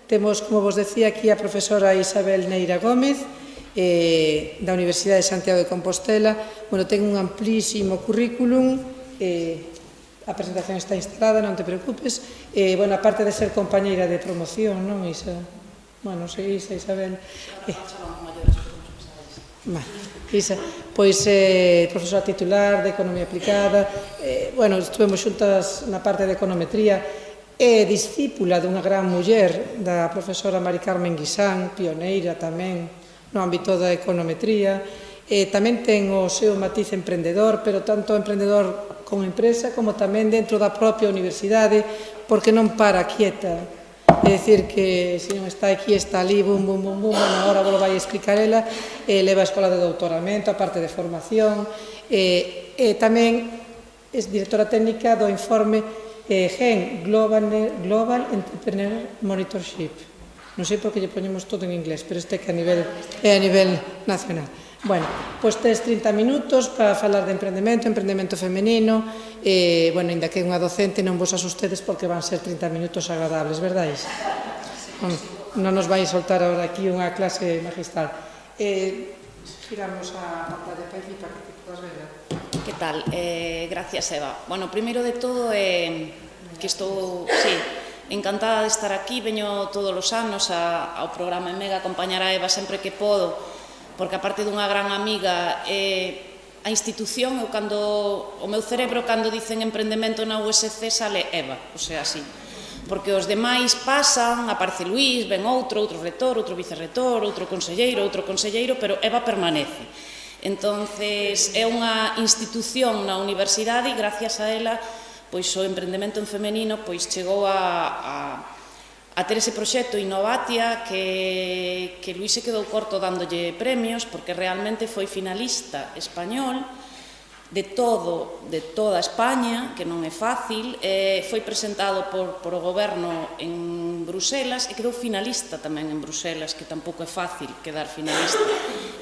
Temos, como vos decía, aquí a profesora Isabel Neira Gómez, da Universidade de Santiago de Compostela. Ten un amplísimo currículum, a presentación está instalada, non te preocupes. A parte de ser compañeira de promoción, non, Isa? Isabel. Isa, pois profesora titular de Economía Aplicada, estuvemos xuntas na parte de econometría. É discípula dunha gran muller da profesora Mari Carmen Guisán, pioneira tamén no ámbito da econometría. Tamén ten o seu matiz emprendedor, pero tanto emprendedor con empresa como tamén dentro da propia universidade, porque non para quieta. É dicir que se non está aquí, está ali, bum, bum, bum, bum, agora vos vai explicar ela, leva a escola de doutoramento, a parte de formación, tamén é directora técnica do informe GEN, Global Entrepreneur Monitorship. Non sei por que lle poñemos todo en inglés, pero este que é a nivel nacional. Pois tes 30 minutos para falar de emprendemento femenino, ainda que é unha docente non vos asustedes porque van ser 30 minutos agradables, verdades? Non nos vai soltar agora aquí unha clase magistral. Giramos a pantalla para aquí para que te podas ver. Que tal? Gracias, Eva. Primeiro de todo, que estou encantada de estar aquí. Veño todos os anos ao programa Mega a acompañar a Eva sempre que podo, porque aparte dunha gran amiga, a institución, o meu cerebro, cando dicen emprendemento na USC, sale Eva, así. Porque os demais pasan, aparece Luís, ven outro rector, outro vicerrector, outro conselleiro, pero Eva permanece. Entonces, é unha institución na universidade e gracias a ela, pois o emprendemento en femenino chegou a ter ese proxecto Innovatia que Luís se quedou corto dándolle premios porque realmente foi finalista español de toda España, que non é fácil, foi presentado por o goberno en Bruselas e quedou finalista tamén en Bruselas, que tampouco é fácil quedar finalista.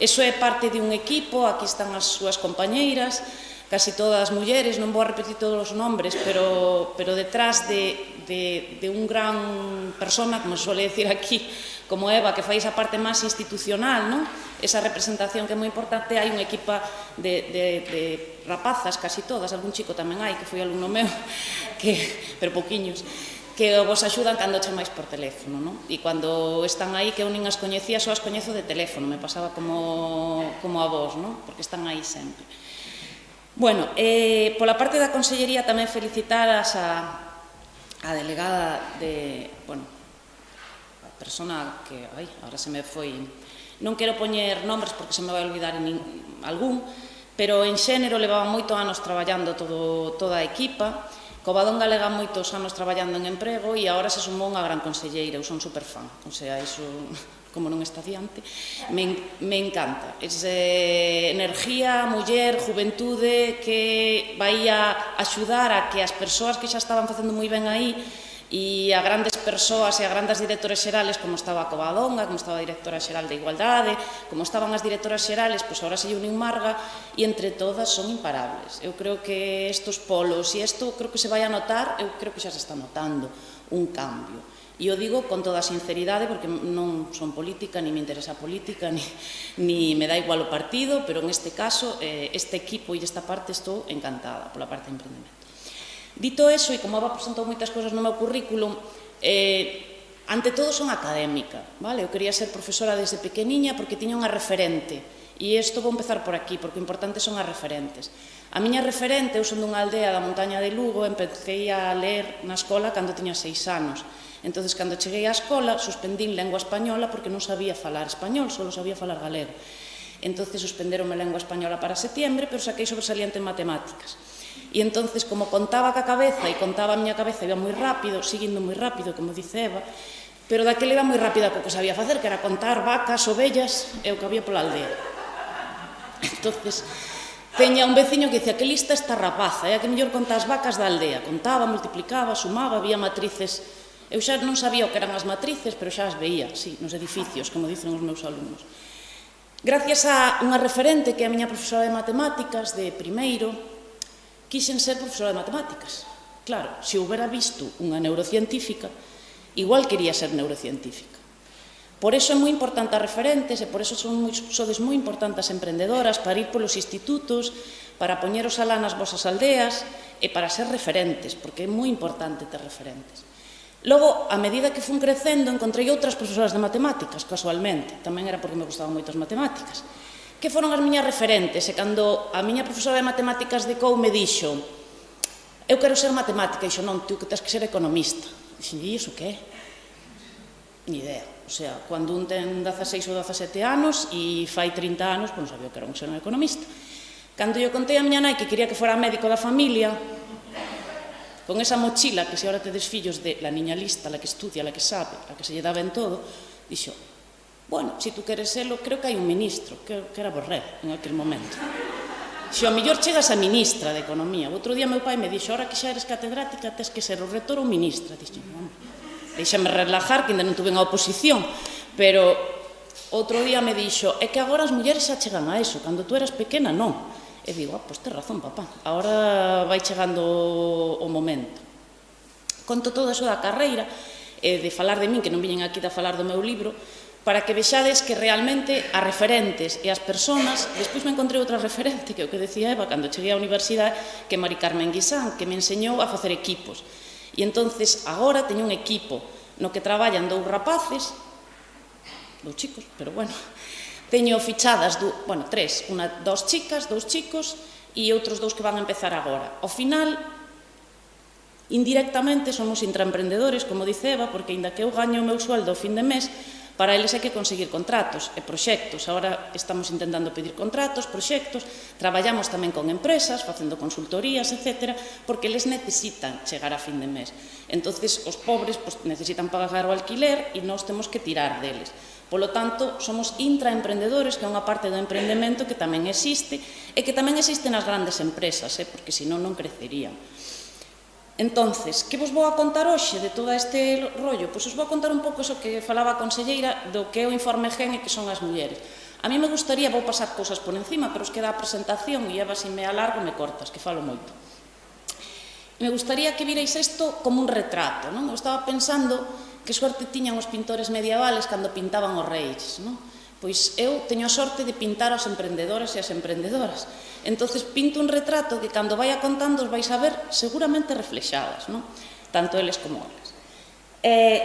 Eso é parte de un equipo, aquí están as súas compañeiras, casi todas mulleres, non vou a repetir todos os nombres, pero detrás de un gran persona, como se suele decir aquí, como Eva, que fai esa parte máis institucional, non? Esa representación que é moi importante, hai unha equipa de rapazas, casi todas, algún chico tamén hai, que foi alumno meu, pero pouquiños, que vos axudan cando chamáis por teléfono, non? E cando están aí, que eu nin as coñecía, só as coñezo de teléfono, me pasaba como a vos, non? Porque están aí sempre. Pola parte da Consellería tamén felicitar a delegada a persona que, agora se me foi, non quero poñer nombres porque se me vai olvidar algún, pero en xénero levaba moitos anos traballando toda a equipa, Covadonga lega moitos anos traballando en emprego e agora se sumou unha gran conselleira, eu son superfan, iso, como non está diante, me encanta. É enerxía, muller, juventude, que vai a axudar a que as persoas que xa estaban facendo moi ben aí e a grandes persoas e a grandes directores xerales, como estaba a Covadonga, como estaba a directora xeral de Igualdade, como estaban as directoras xerales, pois agora se lle unen Marga, e entre todas son imparables. Eu creo que estes polos, e isto creo que se vai a notar, eu creo que xa se está notando un cambio. E o digo con toda a sinceridade, porque non son política, ni me interesa a política, ni me dá igual o partido, pero en este caso, este equipo e esta parte estou encantada pola parte de emprendemento. Dito eso, e como Eva presentou moitas cousas no meu currículum, ante todo son académica, vale? Eu quería ser profesora desde pequeniña porque tiña unha referente, e isto vou empezar por aquí, porque o importante son as referentes. A miña referente, eu son dunha aldea da montaña de Lugo, empecé a ler na escola cando tiña 6 anos. Entón, cando cheguei á escola, suspendín lengua española porque non sabía falar español, só sabía falar galego. Entón, suspenderonme lengua española para setiembre, pero saquei sobresaliente en matemáticas. E entón, como contaba ca cabeza e contaba a miña cabeza, iba moi rápido, seguindo moi rápido, como dice Eva, pero daquela iba moi rápido co que sabía facer, que era contar vacas, ovellas e o que había pola aldea. Entón, teña un veciño que dicía, que lista esta rapaza, a que mellor conta as vacas da aldea. Contaba, multiplicaba, sumaba, había matrices. Eu xa non sabía o que eran as matrices, pero xa as veía, sí, nos edificios, como dicen os meus alumnos. Gracias a unha referente que é a miña profesora de matemáticas de primeiro, quixen ser profesora de matemáticas. Claro, se houbera visto unha neurocientífica, igual quería ser neurocientífica. Por eso é moi importante as referentes e por eso sodes moi importantes emprendedoras para ir polos institutos, para poñeros alá nas vosas aldeas e para ser referentes, porque é moi importante ter referentes. Logo, a medida que fun crecendo, encontrei outras profesoras de matemáticas, casualmente, tamén era porque me gustaban moito as matemáticas, que foron as miñas referentes, e cando a miña profesora de matemáticas de COU me dixo eu quero ser matemática, e dixo, non, tú que tens que ser economista. Dixo, e iso que é? Ni idea. O sea, cando un ten 16 ou 17 anos e fai 30 anos, non sabía que era ser un economista. Cando eu contei a miña nai que quería que fora médico da familia, con esa mochila que se ahora tedes fillos de la niña lista, la que estudia, la que sabe, la que se lle dá ben todo, dixo, bueno, se tú queres serlo, creo que hai un ministro, que era Borrell en aquel momento. Dixo, a mellor chegas a ministra de Economía. O outro día meu pai me dixo, ahora que xa eres catedrática, tes que ser o rector ou ministra. Dixo, deixame relajar, que ainda non tuve a oposición, pero outro día me dixo, é que agora as mulleres xa chegan a eso, cando tú eras pequena, non. E digo, pois tes razón, papá, agora vai chegando o momento. Conto todo eso da carreira, de falar de min, que non viñen aquí a falar do meu libro, para que vexades que realmente as referentes e as persoas, despois me encontrei outra referente, que é o que decía Eva, cando cheguei á universidade, que é Mari Carmen Guisán, que me enseñou a facer equipos. E entonces agora teño un equipo no que traballan 2 rapaces, 2 chicos, pero bueno, teño fichadas, 3, 2 chicas, 2 chicos e outros 2 que van a empezar agora. Ao final, indirectamente, somos intraemprendedores, como dice Eva, porque aínda que eu gaño o meu sueldo ao fin de mes, para eles hai que conseguir contratos e proxectos. Agora estamos intentando pedir contratos, proxectos, traballamos tamén con empresas, facendo consultorías, etc., porque eles necesitan chegar a fin de mes. Entonces, os pobres necesitan pagar o alquiler e nós temos que tirar deles. Polo tanto, somos intraemprendedores, que é unha parte do emprendemento que tamén existe e que tamén existe nas grandes empresas, porque senón non crecerían. Entonces, que vos vou a contar hoxe de todo este rollo? Pois os vou a contar un pouco iso que falaba a conselleira do que é o informe GEN e que son as mulleres. A mí me gustaría, vou pasar cousas por encima, pero os que dá a presentación e Eva, se me alargo, me cortas, que falo moito. Me gustaría que virais isto como un retrato, non? Eu estaba pensando que sorte tiñan os pintores medievales cando pintaban os reis, non? Pois eu teño a sorte de pintar aos emprendedores e as emprendedoras. Entonces pinto un retrato que cando vai contando os vais a ver seguramente reflexadas, non? Tanto eles como elas.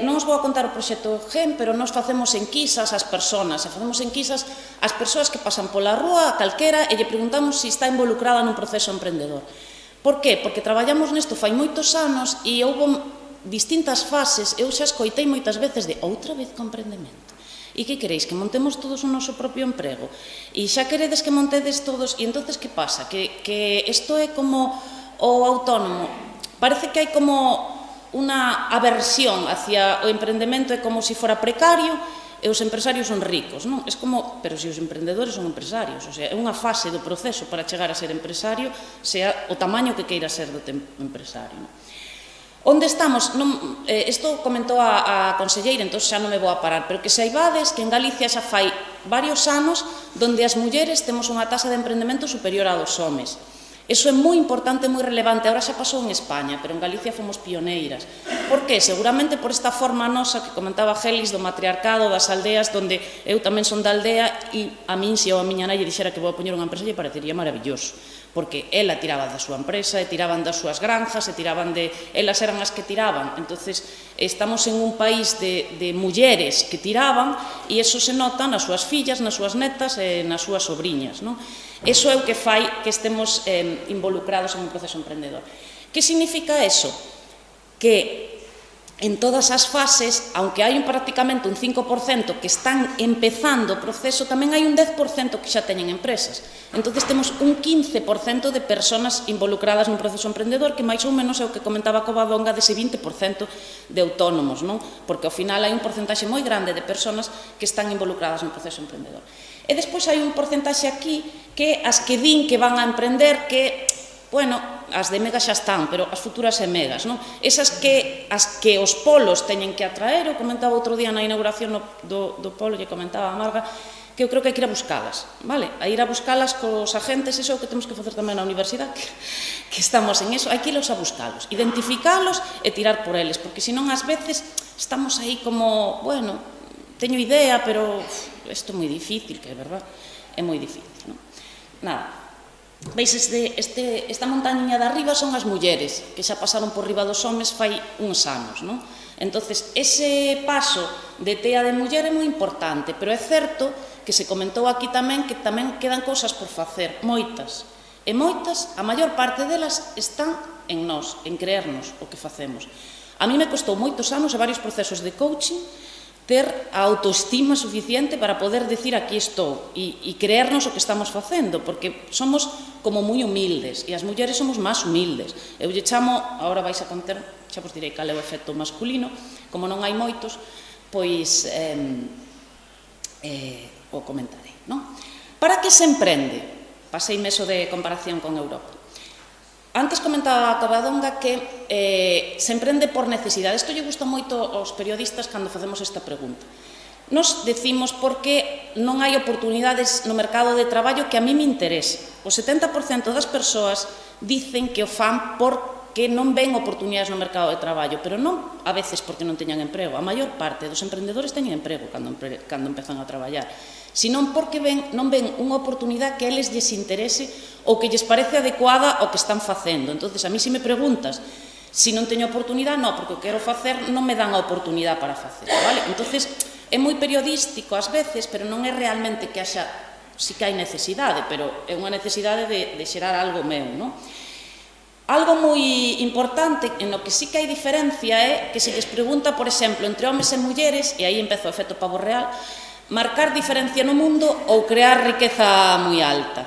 Non os vou a contar o proxecto GEN, pero nós facemos enquisas ás persoas, e facemos enquisas ás persoas que pasan pola rúa, calquera, e lle preguntamos se está involucrada nun proceso emprendedor. Por qué? Porque traballamos nesto fai moitos anos e houve distintas fases, eu xa escoitei moitas veces de outra vez con emprendemento. E que queréis? Que montemos todos o noso propio emprego? E xa queredes que montedes todos? E entonces que pasa? Que isto é como o autónomo. Parece que hai como unha aversión hacia o emprendemento, é como se fora precario e os empresarios son ricos, non? É como, pero se os emprendedores son empresarios, o sea, é unha fase do proceso para chegar a ser empresario, sea o tamaño que queira ser do empresario, non? Onde estamos? Isto comentou a conselleira, entón xa non me vou a parar, pero que saibades que en Galicia xa fai varios anos donde as mulleres temos unha tasa de emprendemento superior a dos homes. Iso é moi importante, moi relevante. Agora xa pasou en España, pero en Galicia fomos pioneiras. Por que? Seguramente por esta forma nosa que comentaba Gelis do matriarcado, das aldeas, donde eu tamén son da aldea e a min, se eu a miña nai lle dixera que vou a poñer unha empresa, lle parecería maravilloso. Porque ela tiraba da súa empresa, e tiraban das súas granjas, e tiraban de... Elas eran as que tiraban. Entonces, estamos en un país de mulleres que tiraban, e iso se nota nas súas fillas, nas súas netas e nas súas sobriñas, non? Iso é o que fai que estemos involucrados en un proceso emprendedor. Que significa eso? Que en todas as fases, aunque hai prácticamente un 5% que están empezando o proceso, tamén hai un 10% que xa teñen empresas. Entón, temos un 15% de persoas involucradas nun proceso emprendedor, que máis ou menos é o que comentaba Covadonga dese 20% de autónomos, non? Porque ao final hai un porcentaxe moi grande de persoas que están involucradas nun proceso emprendedor. E despois hai un porcentaxe aquí que as que din que van a emprender, que, bueno, as de megas xa están, pero as futuras e megas, non? Esas que os polos teñen que atraer, eu comentaba outro día na inauguración do polo, lle comentaba a Marga, que eu creo que hai que ir a buscalas, vale? A ir a buscalas cos agentes, iso é o que temos que facer tamén na universidade, que estamos en iso, hai que irlos a buscalos, identificalos e tirar por eles, porque senón ás veces estamos aí como, bueno, teño idea, pero isto é moi difícil, que é verdad, é moi difícil, non? Nada, veis, esta montaña de arriba son as mulleres, que xa pasaron por riba dos homes fai uns anos, non? Entonces, ese paso de tea de muller é moi importante, pero é certo que se comentou aquí tamén que tamén quedan cousas por facer, moitas. E moitas, a maior parte delas están en nós, en creernos o que facemos. A mí me costou moitos anos e varios procesos de coaching ter a autoestima suficiente para poder decir aquí estou e creernos o que estamos facendo, porque somos como moi humildes e as mulleres somos máis humildes. Eu lle chamo, agora vais a conter, xa vos direi cal é o efecto masculino, como non hai moitos, pois o comentarei, non? Para que se emprende? Pasei meso de comparación con Europa. Antes comentaba a Covadonga que se emprende por necesidade. Isto lle gusta moito aos periodistas cando facemos esta pregunta. Nos decimos porque non hai oportunidades no mercado de traballo que a mí me interese. O 70% das persoas dicen que o fan porque non ven oportunidades no mercado de traballo, pero non a veces porque non teñan emprego. A maior parte dos emprendedores teñen emprego cando empezan a traballar, senón porque non ven unha oportunidade que a eles lles interese ou que lles parece adecuada ao que están facendo. Entonces, a mí se me preguntas se non teño oportunidade, non, porque o que quero facer non me dan a oportunidade para facer, vale? Entonces, é moi periodístico ás veces, pero non é realmente que haxa, si que hai necesidade, pero é unha necesidade de xerar algo meu, non? Algo moi importante, en lo que sí que hai diferencia, é que se lles pregunta, por exemplo, entre homes e mulleres, e aí empeza o efecto pavo real, marcar diferencia no mundo ou crear riqueza moi alta.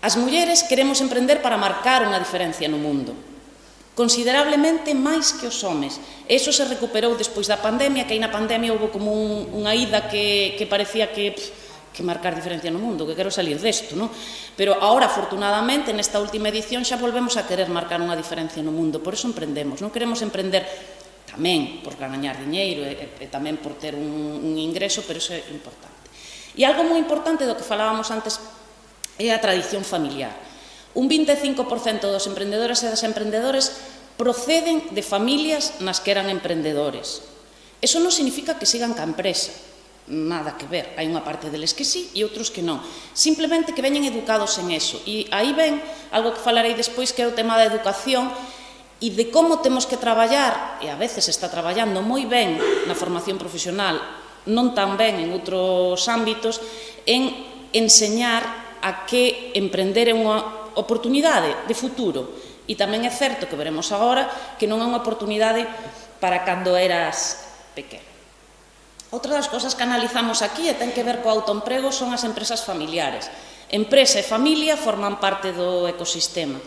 As mulleres queremos emprender para marcar unha diferencia no mundo, considerablemente máis que os homes. Eso se recuperou despois da pandemia, que aí na pandemia houve como unha ida que parecía que marcar diferencia no mundo, que quero salir desto, non? Pero agora, afortunadamente, nesta última edición xa volvemos a querer marcar unha diferencia no mundo, por eso emprendemos. Non queremos emprender tamén por gañar diñeiro e tamén por ter un ingreso, pero iso é importante. E algo moi importante do que falábamos antes é a tradición familiar. Un 25% dos emprendedores e das emprendedoras proceden de familias nas que eran emprendedores. Eso non significa que sigan ca empresa, nada que ver. Hai unha parte deles que sí e outros que non. Simplemente que veñen educados en eso. E aí ven algo que falarei despois, que é o tema da educación e de como temos que traballar, e a veces está traballando moi ben na formación profesional, non tan ben en outros ámbitos, en enseñar a que emprender é unha oportunidade de futuro. E tamén é certo que veremos agora que non é unha oportunidade para cando eras pequeno. Outra das cosas que analizamos aquí e ten que ver co autoemprego son as empresas familiares. Empresa e familia forman parte do ecosistema.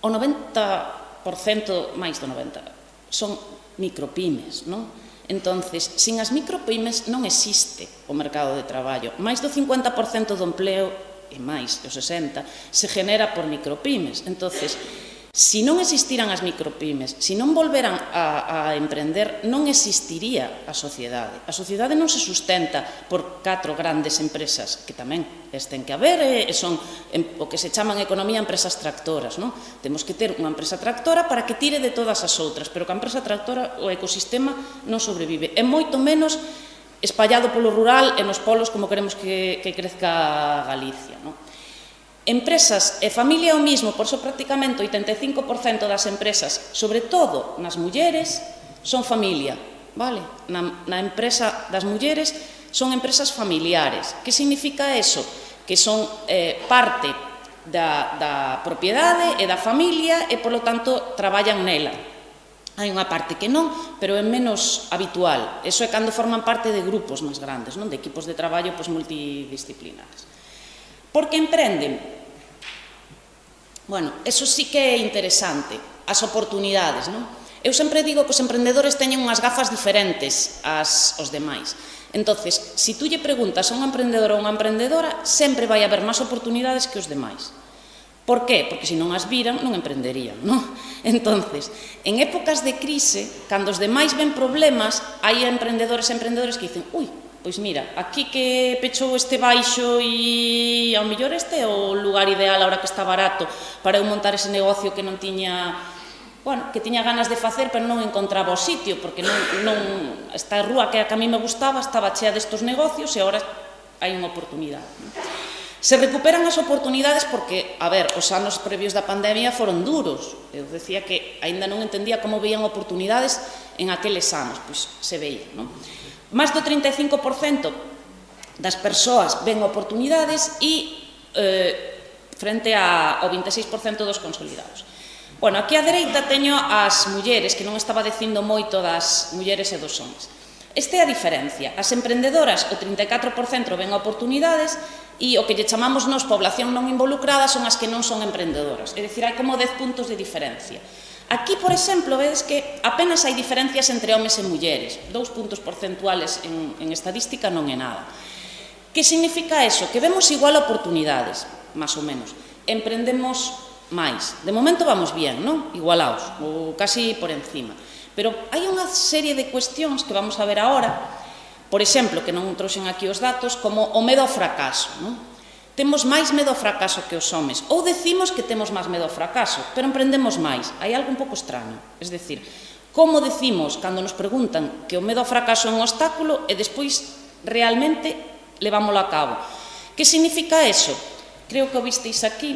O 90%, máis do 90%, son micropymes, non? Entonces, sin as micropymes non existe o mercado de traballo. Máis do 50% do empleo, e máis do 60%, se genera por micropymes. Entonces, se non existiran as micropymes, se non volveran a emprender, non existiría a sociedade. A sociedade non se sustenta por 4 grandes empresas, que tamén ten que haber, e son o que se chaman economía empresas tractoras, non? Temos que ter unha empresa tractora para que tire de todas as outras, pero que a empresa tractora o ecosistema non sobrevive. É moito menos espallado polo rural e nos polos como queremos que crezca Galicia, non? Empresas e familia o mismo, por iso prácticamente o 85% das empresas, sobre todo nas mulleres, son familia, vale? Na empresa das mulleres son empresas familiares. Que significa eso? Que son parte da propiedade e da familia e, polo tanto, traballan nela. Hai unha parte que non, pero é menos habitual. Eso é cando forman parte de grupos máis grandes, non? De equipos de traballo multidisciplinares. Por que emprenden? Bueno, eso sí que é interesante, as oportunidades, non? Eu sempre digo que os emprendedores teñen unhas gafas diferentes aos demais. Entonces, se tú lle preguntas a un emprendedor ou unha emprendedora, sempre vai haber máis oportunidades que os demais. Por qué? Porque se non as viran, non emprenderían, non? Entonces, en épocas de crise, cando os demais ven problemas, hai emprendedores e emprendedores que dicen, ui, pois mira, aquí que pechou este baixo e ao mellor este é o lugar ideal ahora que está barato para eu montar ese negocio que non tiña bueno, que tiña ganas de facer, pero non encontraba o sitio, porque esta rúa que a mí me gustaba estaba chea destos negocios e agora hai unha oportunidade. Se recuperan as oportunidades porque, a ver, os anos previos da pandemia foron duros. Eu decía que aínda non entendía como veían oportunidades en aqueles anos, pois se veía, non? Máis do 35% das persoas ven oportunidades e frente ao 26% dos consolidados. Bueno, aquí á dereita teño as mulleres, que non estaba dicindo moito das mulleres e dos homes. Esta é a diferencia. As emprendedoras, o 34% ven oportunidades e o que lle chamamos nos población non involucrada son as que non son emprendedoras. É dicir, hai como 10 puntos de diferencia. Aquí, por exemplo, vedes que apenas hai diferencias entre homes e mulleres. 2 puntos porcentuales en estadística non é nada. Que significa eso? Que vemos igual oportunidades, máis ou menos. Emprendemos máis. De momento vamos bien, non? Igualaos, ou casi por encima. Pero hai unha serie de cuestións que vamos a ver agora, por exemplo, que non trouxen aquí os datos, como o medo ao fracaso, non? Temos máis medo ao fracaso que os homes, ou decimos que temos máis medo ao fracaso, pero emprendemos máis. Hai algo un pouco extraño, es decir, como decimos cando nos preguntan que o medo ao fracaso é un obstáculo e despois realmente levámoslo a cabo. Que significa eso? Creo que o visteis aquí.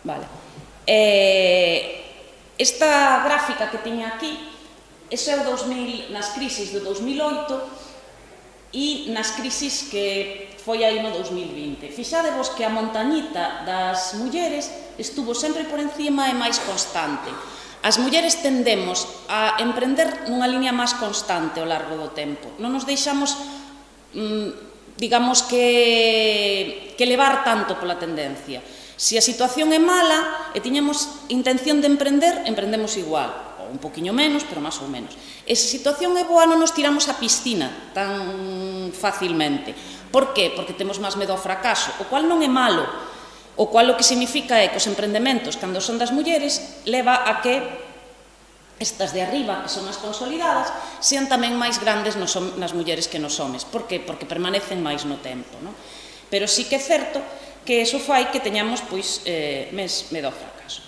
Vale. Esta gráfica que tiña aquí, ese é o 2000, nas crisis do 2008 e nas crisis que foi aí no 2020. Fixadevos que a montañita das mulleres estuvo sempre por encima e máis constante. As mulleres tendemos a emprender nunha liña máis constante ao largo do tempo. Non nos deixamos, digamos que levar tanto pola tendencia. Se a situación é mala e tiñamos intención de emprender, emprendemos igual, ou un poquinho menos, pero máis ou menos. E se a situación é boa, non nos tiramos á piscina tan facilmente. Por qué? Porque temos máis medo ao fracaso, o cual non é malo. O cual o que significa é que os emprendementos, cando son das mulleres, leva a que estas de arriba, que son as consolidadas, sean tamén máis grandes nas mulleres que nos homes. Por qué? Porque permanecen máis no tempo, non? Pero sí que é certo que eso fai que teñamos, pois, medo ao fracaso.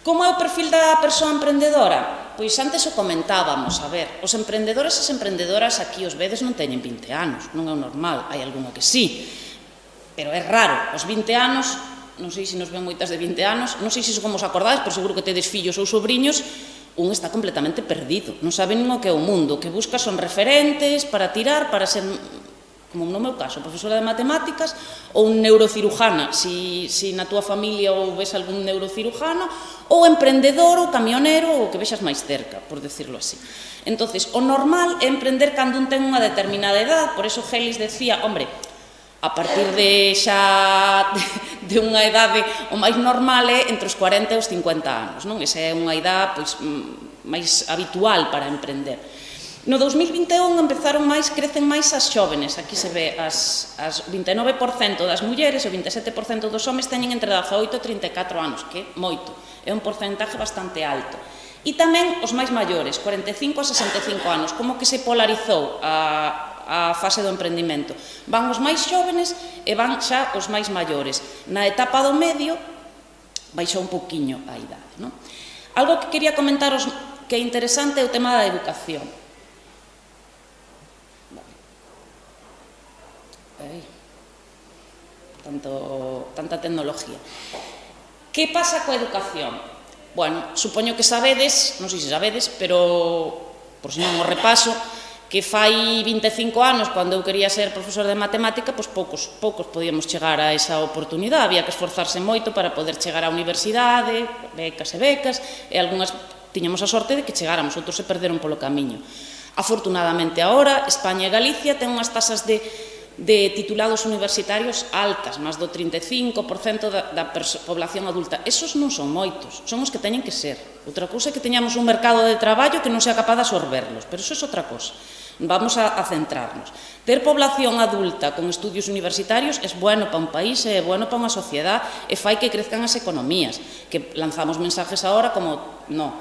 Como é o perfil da persoa emprendedora? Pois antes o comentábamos, a ver, os emprendedores e as emprendedoras aquí os vedes non teñen 20 anos, non é o normal, hai algunha que sí, pero é raro, os 20 anos, non sei se nos ven moitas de 20 anos, non sei se como os acordades, pero seguro que tedes fillos ou sobrinhos, un está completamente perdido, non sabe nin o que é o mundo, o que busca son referentes para tirar, para ser, como no meu caso, profesora de matemáticas ou neurocirujana, se na túa familia ou ves algún neurocirujano, ou emprendedor ou camionero ou que vexas máis cerca, por decirlo así. Entonces, o normal é emprender cando un ten unha determinada edad, por eso Gelis decía, hombre, a partir de xa de unha idade o máis normal é entre os 40 e os 50 anos, non? Esa é unha idade pois máis habitual para emprender. No 2021 crecen máis as xóvenes, aquí se ve as 29% das mulleres e o 27% dos homes teñen entre 18 e 34 anos, que é moito, é un porcentaje bastante alto. E tamén os máis maiores, 45 a 65 anos, como que se polarizou a fase do emprendimento. Van os máis xóvenes e van xa os máis maiores. Na etapa do medio baixou un poquinho a idade, non? Algo que quería comentaros que é interesante é o tema da educación. Tanta tecnología. Que pasa coa educación? Bueno, supoño que sabedes, non sei se sabedes, pero por se non o repaso, que fai 25 anos, cando eu quería ser profesor de matemática, pois poucos podíamos chegar a esa oportunidade, había que esforzarse moito para poder chegar á universidade, becas, e algunhas tiñamos a sorte de que chegáramos, outros se perderon polo camiño. Afortunadamente, agora, España e Galicia ten unhas tasas de titulados universitarios altas, máis do 35% da población adulta. Esos non son moitos, son os que teñen que ser. Outra cousa é que teñamos un mercado de traballo que non sea capaz de absorberlos, pero eso é outra cousa. Vamos a centrarnos. Ter población adulta con estudios universitarios é bueno para un país, é bueno para unha sociedade e fai que crezcan as economías, que lanzamos mensajes agora como no.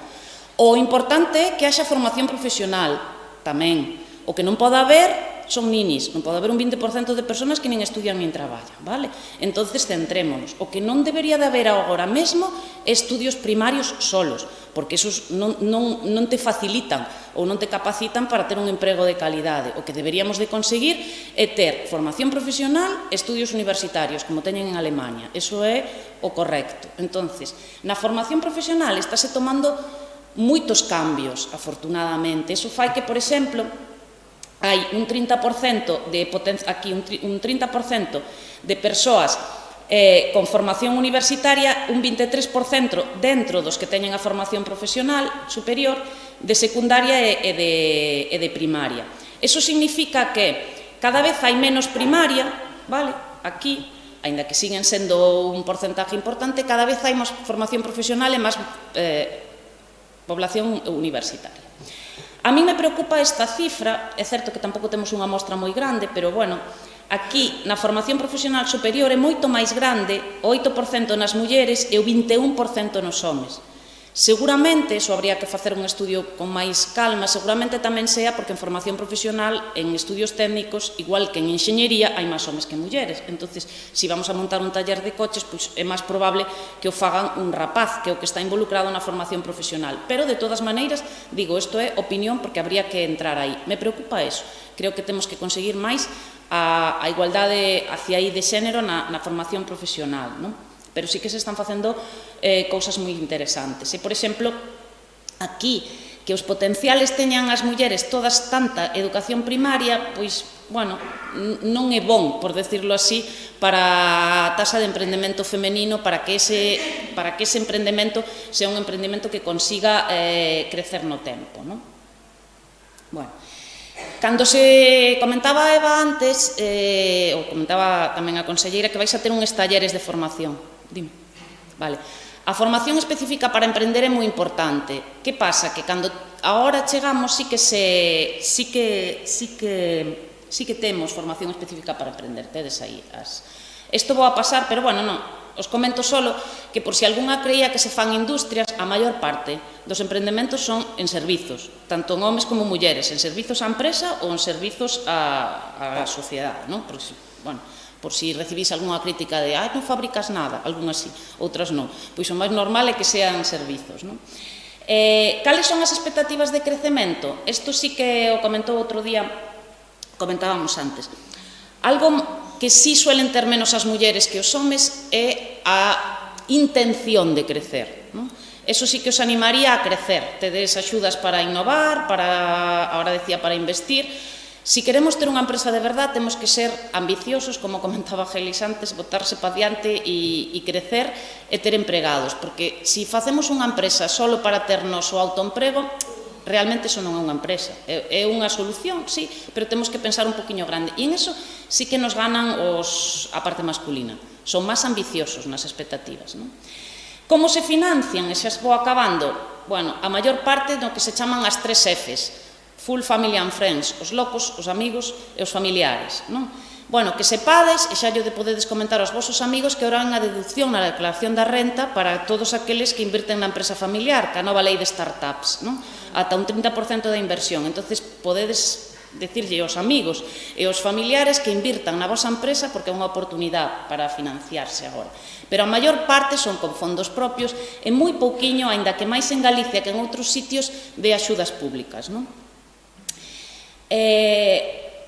O importante é que haxa formación profesional tamén. O que non pode haber son ninis, non pode haber un 20% de persoas que nin estudian nin traballan, vale? Entonces, centrémonos. O que non debería de haber agora mesmo é estudios primarios solos, porque esos non te facilitan ou non te capacitan para ter un emprego de calidade. O que deberíamos de conseguir é ter formación profesional e estudios universitarios, como teñen en Alemania. Eso é o correcto. Entonces, na formación profesional estáse tomando moitos cambios, afortunadamente. Eso fai que, por exemplo, hai un 30% de aquí un 30% de persoas con formación universitaria, un 23% dentro dos que teñen a formación profesional superior, de secundaria e de primaria. Eso significa que cada vez hai menos primaria, vale? Aquí, aínda que siguen sendo un porcentaje importante, cada vez hai máis formación profesional e máis población universitaria. A mí me preocupa esta cifra, é certo que tampouco temos unha mostra moi grande, pero, bueno, aquí na formación profesional superior é moito máis grande, o 8% nas mulleres e o 21% nos homes. Seguramente, iso habría que facer un estudio con máis calma, seguramente tamén sea porque en formación profesional, en estudios técnicos, igual que en enxeñería, hai máis homes que mulleres. Entonces, se vamos a montar un taller de coches, pois é máis probable que o fagan un rapaz, que é o que está involucrado na formación profesional. Pero, de todas maneiras, digo, isto é opinión porque habría que entrar aí. Me preocupa eso. Creo que temos que conseguir máis a igualdade hacia aí de xénero na formación profesional, non? Pero sí que se están facendo cousas moi interesantes. E, por exemplo, aquí, que os potenciales teñan as mulleres todas tanta educación primaria, pois, bueno, non é bon, por decirlo así, para a tasa de emprendemento femenino, para que ese emprendemento sea un emprendemento que consiga crecer no tempo, non? Bueno, cando se comentaba a Eva antes, ou comentaba tamén a conselleira, que vais a ter uns talleres de formación. Dime. Vale. A formación específica para emprender é moi importante. Que pasa? Que cando agora chegamos sí que temos formación específica para emprender. Tedes aí Isto vou a pasar, pero bueno, non. Os comento solo que por si algunha creía que se fan industrias, a maior parte dos empreendementos son en servizos, tanto en homes como mulleres, en servizos á empresa ou en servizos á sociedade, non? Porque, bueno, por si recibís algunha crítica de non fabricas nada, algunhas sí, outras non. Pois o máis normal é que sean servizos, non? Cales son as expectativas de crecemento? Isto sí que o comentou outro día, comentábamos antes. Algo que sí suelen ter menos as mulleres que os homes é a intención de crecer, non? Eso sí que os animaría a crecer. Tedes axudas para innovar, agora decía, para investir. Si queremos ter unha empresa de verdade, temos que ser ambiciosos, como comentaba Gelis antes, botarse pa diante e crecer e ter empregados, porque se facemos unha empresa solo para ternos o autoemprego, realmente eso non é unha empresa. É unha solución, sí, pero temos que pensar un poquinho grande. E en eso sí que nos ganan a parte masculina. Son máis ambiciosos nas expectativas, non? Como se financian? E xa vou acabando. Bueno, a maior parte do que se chaman as 3 Fs. Full family and friends, os locos, os amigos e os familiares, non? Bueno, que sepades, e xa lle podedes comentar aos vosos amigos que ahora hai unha deducción na declaración da renta para todos aqueles que invirten na empresa familiar, que a nova lei de startups, non? Ata un 30% da inversión. Entonces, podedes decirlle aos amigos e aos familiares que invirtan na vosa empresa porque é unha oportunidade para financiarse agora. Pero a maior parte son con fondos propios e moi pouquiño, aínda que máis en Galicia que en outros sitios, de axudas públicas, non?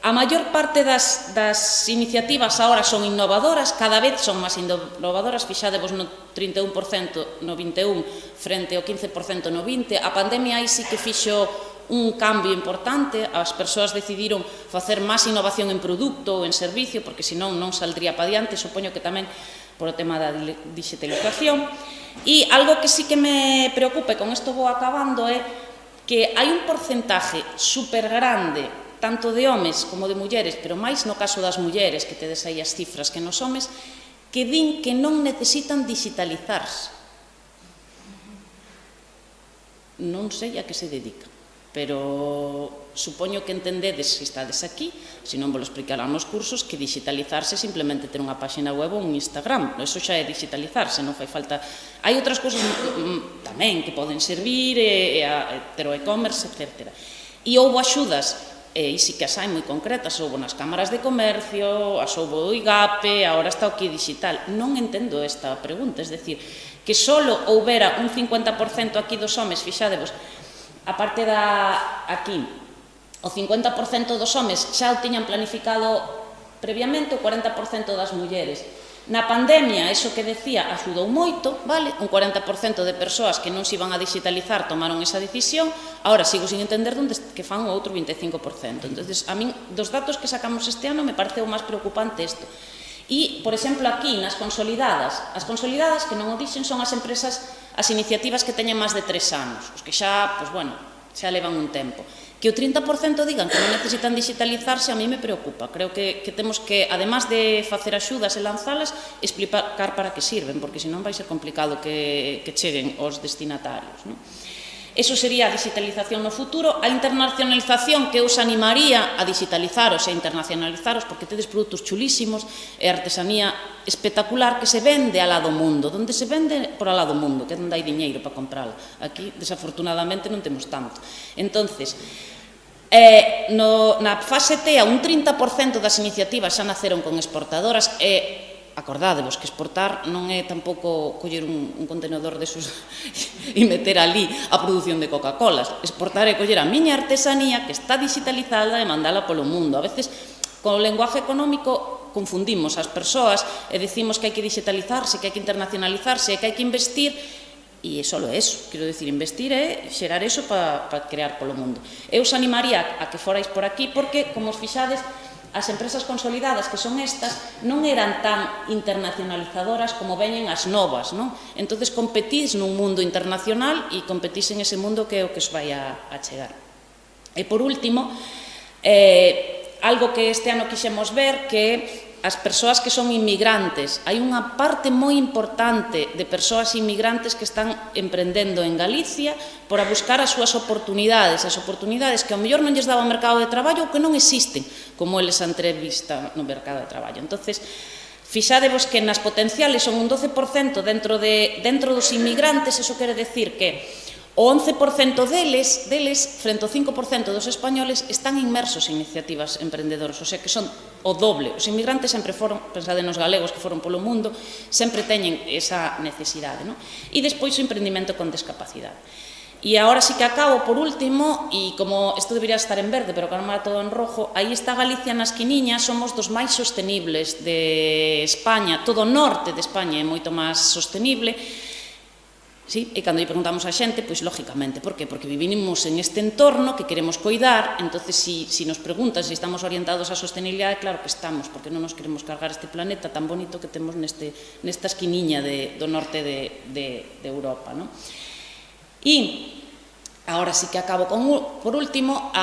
A maior parte das iniciativas agora son innovadoras, cada vez son máis innovadoras, fixadevos no 31% no 21 frente ao 15% no 20. A pandemia aí sí que fixo un cambio importante, as persoas decidiron facer máis innovación en produto ou en servicio, porque senón non saldría pa diante, supoño que tamén por o tema da digitalización. E algo que sí que me preocupa, e con isto vou acabando, é que hai un porcentaje super grande, tanto de homes como de mulleres, pero máis no caso das mulleres, que tedes aí as cifras que nos homes, que din que non necesitan digitalizarse. Non sei a que se dedican, pero supoño que entendedes, se estades aquí, se non vos lo explicarán nos cursos, que digitalizarse é simplemente ter unha página web ou un Instagram. Eso xa é digitalizarse, non fai falta. Hai outras cousas tamén que poden servir, ter o e-commerce, etc. E houve axudas e aí sí que as hai moi concretas, houbo nas cámaras de comercio, as houbo do IGAPE, agora está o aquí digital. Non entendo esta pregunta, es decir, que solo houbera un 50% aquí dos homes, fixadevos, a parte aquí, o 50% dos homes xa o tiñan planificado previamente, o 40% das mulleres. Na pandemia, iso que decía, axudou moito, vale? Un 40% de persoas que non se iban a digitalizar tomaron esa decisión, agora sigo sin entender onde que fan o outro 25%. Entón, a min, dos datos que sacamos este ano, me parece o máis preocupante isto. E, por exemplo, aquí, nas consolidadas, as consolidadas, que non o dixen, son as empresas, as iniciativas que teñen máis de 3 anos, os que xa, pois, bueno, xa levan un tempo. Que o 30% digan que non necesitan digitalizarse, a mí me preocupa. Creo que temos que, además de facer axudas e lanzalas, explicar para que sirven, porque senón vai ser complicado que cheguen aos destinatarios, non? Eso sería a digitalización no futuro. A internacionalización, que os animaría a digitalizaros e internacionalizaros, porque tedes produtos chulísimos e artesanía espectacular que se vende alá do mundo, donde se vende por alá do mundo, que é onde hai diñeiro para comprala. Aquí, desafortunadamente, non temos tanto. Entonces, na fase TEA, un 30% das iniciativas xa naceron con exportadoras e acordádevos que exportar non é tampouco coller un contenedor desos e meter ali a produción de Coca-Colas. Exportar é coller a miña artesanía que está digitalizada e mandala polo mundo. A veces, con o lenguaje económico, confundimos as persoas e decimos que hai que digitalizarse, que hai que internacionalizarse, que hai que investir, e é só eso. Quero dicir, investir é xerar eso para crear polo mundo. Eu os animaría a que forais por aquí porque, como os fixades, as empresas consolidadas que son estas non eran tan internacionalizadoras como veñen as novas, non? Entonces competís nun mundo internacional e competís en ese mundo que é o que os vai a chegar. E por último, algo que este ano quixemos ver, que as persoas que son inmigrantes, hai unha parte moi importante de persoas inmigrantes que están emprendendo en Galicia por a buscar as súas oportunidades, as oportunidades que ao mellor non lles daba o mercado de traballo ou que non existen, como eles a entrevista no mercado de traballo. Entonces, fixadevos que nas potenciales son un 12% dentro dos inmigrantes, eso quere decir que o 11% deles, frente ao 5% dos españoles, están inmersos en iniciativas emprendedoras, o sea que son o doble. Os inmigrantes sempre foron, pensade nos galegos que foron polo mundo, sempre teñen esa necesidade, non? E despois o emprendimento con discapacidade. E agora sí que acabo, por último, e como isto debería estar en verde, pero que non todo en rojo, aí está Galicia na esquiniña, somos dos máis sostenibles de España, todo o norte de España é moito máis sostenible. Sí, e cando lle preguntamos a xente, pois lógicamente, por que? Porque vivimos en este entorno que queremos coidar, entonces si nos preguntan se estamos orientados á sostenibilidade, claro que estamos, porque non nos queremos cargar este planeta tan bonito que temos nesta esquiniña do norte de Europa, non? E agora sí que acabo por último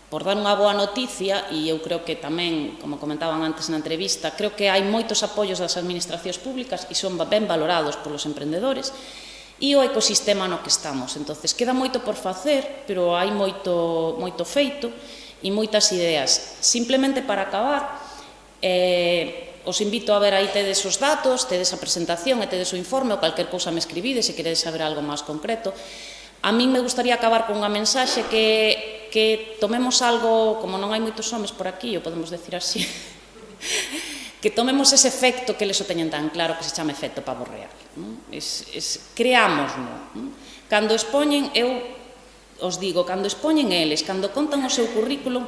por dar unha boa noticia, e eu creo que tamén, como comentaban antes na entrevista, creo que hai moitos apoios das administracións públicas e son ben valorados polos emprendedores e o ecosistema no que estamos. Entonces, queda moito por facer, pero hai moito feito e moitas ideas. Simplemente para acabar, os invito a ver aí tedes os datos, tedes a presentación e tedes o informe, ou calquer cousa me escribides se queredes saber algo máis concreto. A mí me gustaría acabar con unha mensaxe que tomemos algo, como non hai moitos homes por aquí, o podemos decir así, que tomemos ese efecto que eles o teñen tan claro que se chama efecto pavo real. Creámoslo. Cando expoñen, eu os digo, cando expoñen eles, cando contan o seu currículum,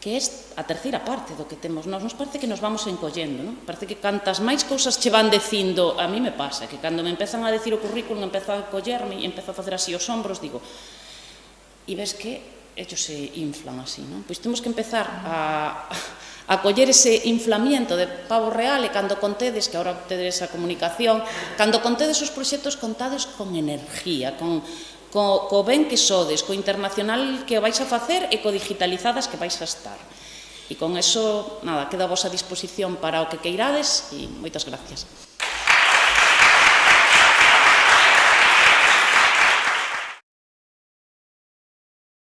que é a terceira parte do que temos nós, nos parece que nos vamos encollendo, non? Parece que cantas máis cousas che van dicindo, a mí me pasa, que cando me empezan a decir o currículum, empezo a encollerme e empezo a facer así os ombros, digo, e ves que ellos se inflan así, non? Pois temos que empezar a coller ese inflamiento de pavo real e cando contedes, que agora tedes a comunicación, cando contedes os proxectos contades con energía, co ben que sodes, co internacional que vais a facer e co digitalizadas que vais a estar. E con eso, nada, queda a vosa disposición para o que queirades e moitas gracias.